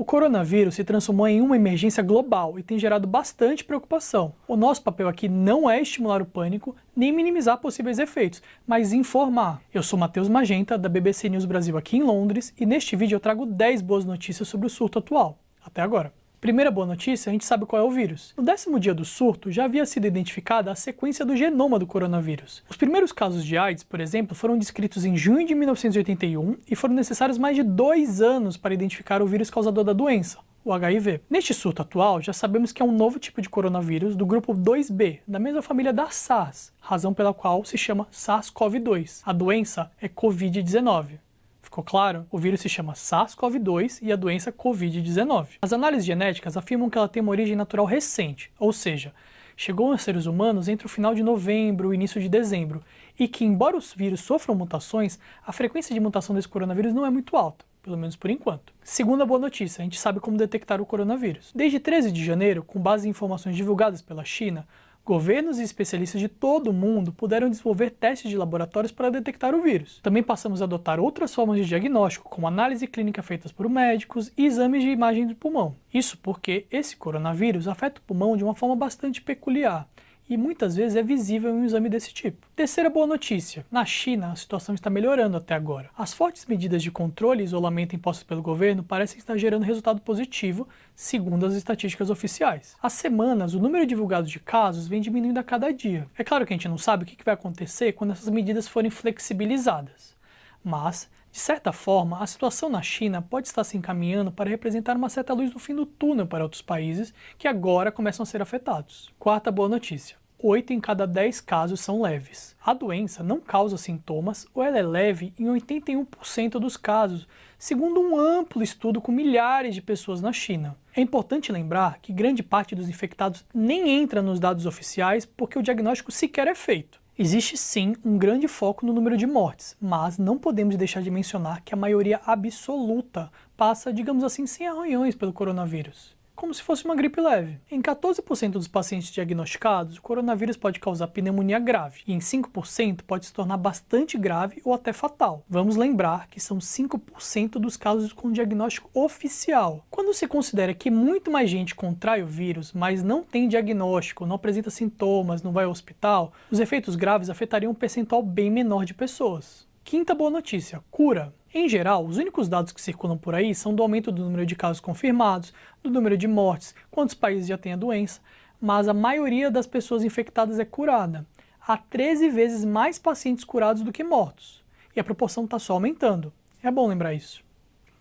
coronavírus se transformou em uma emergência global e tem gerado bastante preocupação. O nosso papel aqui não é estimular o pânico, nem minimizar possíveis efeitos, mas informar. Eu sou Matheus Magenta, da BBC News Brasil aqui em Londres, e neste vídeo eu trago 10 boas notícias sobre o surto atual. Até agora. Primeira boa notícia, a gente sabe qual é o vírus. No 10º dia do surto, já havia sido identificada a sequência do genoma do coronavírus. Os primeiros casos de AIDS, por exemplo, foram descritos em junho de 1981 e foram necessários mais de 2 anos para identificar o vírus causador da doença, o HIV. Neste surto atual, já sabemos que é um novo tipo de coronavírus do grupo 2B, da mesma família da SARS, razão pela qual se chama SARS-CoV-2. A doença é Covid-19. Ficou claro? O vírus se chama SARS-CoV-2 e a doença Covid-19. As análises genéticas afirmam que ela tem uma origem natural recente, ou seja, chegou aos seres humanos entre o final de novembro e início de dezembro, e que, embora os vírus sofram mutações, a frequência de mutação desse coronavírus não é muito alta, pelo menos por enquanto. Segunda boa notícia, a gente sabe como detectar o coronavírus. Desde 13 de janeiro, com base em informações divulgadas pela China, governos e especialistas de todo o mundo puderam desenvolver testes de laboratórios para detectar o vírus. Também passamos a adotar outras formas de diagnóstico, como análise clínica feitas por médicos e exames de imagem do pulmão. Isso porque esse coronavírus afeta o pulmão de uma forma bastante peculiar e muitas vezes é visível em um exame desse tipo. Terceira boa notícia. Na China, a situação está melhorando até agora. As fortes medidas de controle e isolamento impostas pelo governo parecem estar gerando resultado positivo, segundo as estatísticas oficiais. Há semanas, o número divulgado de casos vem diminuindo a cada dia. É claro que a gente não sabe o que vai acontecer quando essas medidas forem flexibilizadas. Mas, de certa forma, a situação na China pode estar se encaminhando para representar uma certa luz no fim do túnel para outros países que agora começam a ser afetados. Quarta boa notícia. 8 em cada 10 casos são leves. A doença não causa sintomas ou ela é leve em 81% dos casos, segundo um amplo estudo com milhares de pessoas na China. É importante lembrar que grande parte dos infectados nem entra nos dados oficiais porque o diagnóstico sequer é feito. Existe sim um grande foco no número de mortes, mas não podemos deixar de mencionar que a maioria absoluta passa, digamos assim, sem arranhões pelo coronavírus, como se fosse uma gripe leve. Em 14% dos pacientes diagnosticados, o coronavírus pode causar pneumonia grave, e em 5% pode se tornar bastante grave ou até fatal. Vamos lembrar que são 5% dos casos com diagnóstico oficial. Quando se considera que muito mais gente contrai o vírus, mas não tem diagnóstico, não apresenta sintomas, não vai ao hospital, os efeitos graves afetariam um percentual bem menor de pessoas. Quinta boa notícia, cura. Em geral, os únicos dados que circulam por aí são do aumento do número de casos confirmados, do número de mortes, quantos países já têm a doença, mas a maioria das pessoas infectadas é curada. Há 13 vezes mais pacientes curados do que mortos, e a proporção está só aumentando. É bom lembrar isso.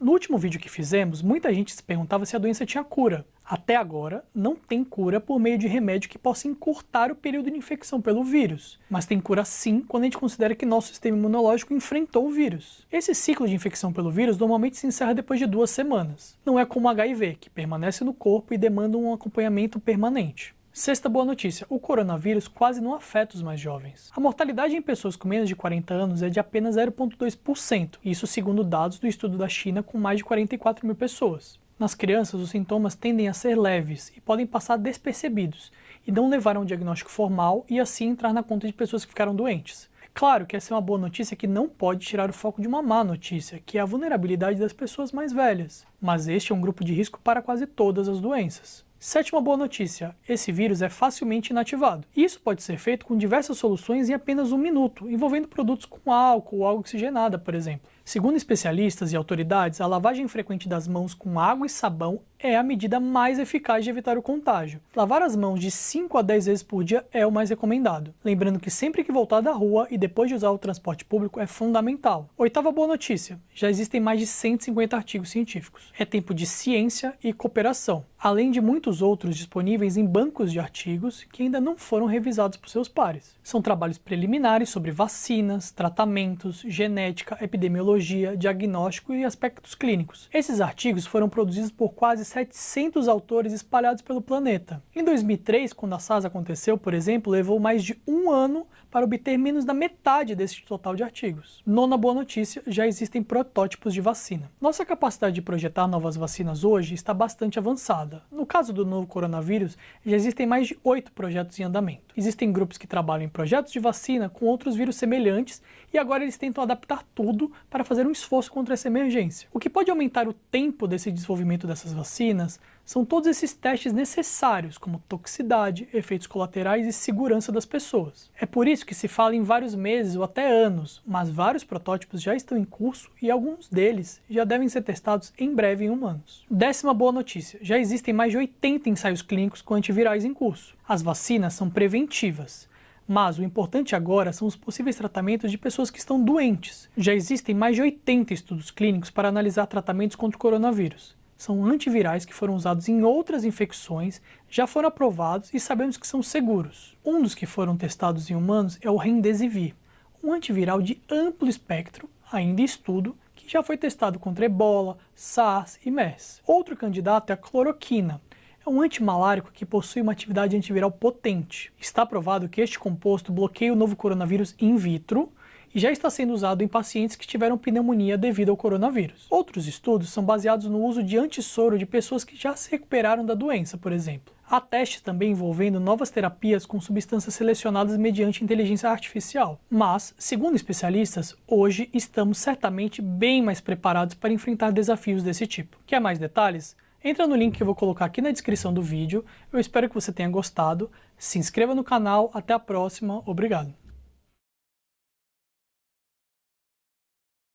No último vídeo que fizemos, muita gente se perguntava se a doença tinha cura. Até agora, não tem cura por meio de remédio que possa encurtar o período de infecção pelo vírus. Mas tem cura sim quando a gente considera que nosso sistema imunológico enfrentou o vírus. Esse ciclo de infecção pelo vírus normalmente se encerra depois de 2 semanas. Não é como o HIV, que permanece no corpo e demanda um acompanhamento permanente. Sexta boa notícia, o coronavírus quase não afeta os mais jovens. A mortalidade em pessoas com menos de 40 anos é de apenas 0,2%, isso segundo dados do estudo da China com mais de 44 mil pessoas. Nas crianças, os sintomas tendem a ser leves e podem passar despercebidos, e não levar a um diagnóstico formal e assim entrar na conta de pessoas que ficaram doentes. É claro que essa é uma boa notícia que não pode tirar o foco de uma má notícia, que é a vulnerabilidade das pessoas mais velhas, mas este é um grupo de risco para quase todas as doenças. Sétima boa notícia, esse vírus é facilmente inativado. Isso pode ser feito com diversas soluções em apenas 1 minuto, envolvendo produtos com álcool ou água oxigenada, por exemplo. Segundo especialistas e autoridades, a lavagem frequente das mãos com água e sabão é a medida mais eficaz de evitar o contágio. Lavar as mãos de 5 a 10 vezes por dia é o mais recomendado. Lembrando que sempre que voltar da rua e depois de usar o transporte público é fundamental. Oitava boa notícia, já existem mais de 150 artigos científicos. É tempo de ciência e cooperação, além de muitos outros disponíveis em bancos de artigos que ainda não foram revisados por seus pares. São trabalhos preliminares sobre vacinas, tratamentos, genética, epidemiologia, diagnóstico e aspectos clínicos. Esses artigos foram produzidos por quase 700 autores espalhados pelo planeta. Em 2003, quando a SARS aconteceu, por exemplo, levou mais de 1 ano para obter menos da metade desse total de artigos. Nona boa notícia, já existem protótipos de vacina. Nossa capacidade de projetar novas vacinas hoje está bastante avançada. No No caso do novo coronavírus, já existem mais de 8 projetos em andamento. Existem grupos que trabalham em projetos de vacina com outros vírus semelhantes e agora eles tentam adaptar tudo para fazer um esforço contra essa emergência. O que pode aumentar o tempo desse desenvolvimento dessas vacinas são todos esses testes necessários, como toxicidade, efeitos colaterais e segurança das pessoas. É por isso que se fala em vários meses ou até anos, mas vários protótipos já estão em curso e alguns deles já devem ser testados em breve em humanos. 10ª boa notícia, já existem mais de 80 ensaios clínicos com antivirais em curso. As vacinas são preventivas, mas o importante agora são os possíveis tratamentos de pessoas que estão doentes. Já existem mais de 80 estudos clínicos para analisar tratamentos contra o coronavírus. São antivirais que foram usados em outras infecções, já foram aprovados e sabemos que são seguros. Um dos que foram testados em humanos é o Remdesivir, um antiviral de amplo espectro, ainda em estudo, que já foi testado contra Ebola, SARS e MERS. Outro candidato é a cloroquina. É um antimalárico que possui uma atividade antiviral potente. Está provado que este composto bloqueia o novo coronavírus in vitro e já está sendo usado em pacientes que tiveram pneumonia devido ao coronavírus. Outros estudos são baseados no uso de antissoro de pessoas que já se recuperaram da doença, por exemplo. Há testes também envolvendo novas terapias com substâncias selecionadas mediante inteligência artificial. Mas, segundo especialistas, hoje estamos certamente bem mais preparados para enfrentar desafios desse tipo. Quer mais detalhes? Entra no link que eu vou colocar aqui na descrição do vídeo. Eu espero que você tenha gostado. Se inscreva no canal. Até a próxima. Obrigado.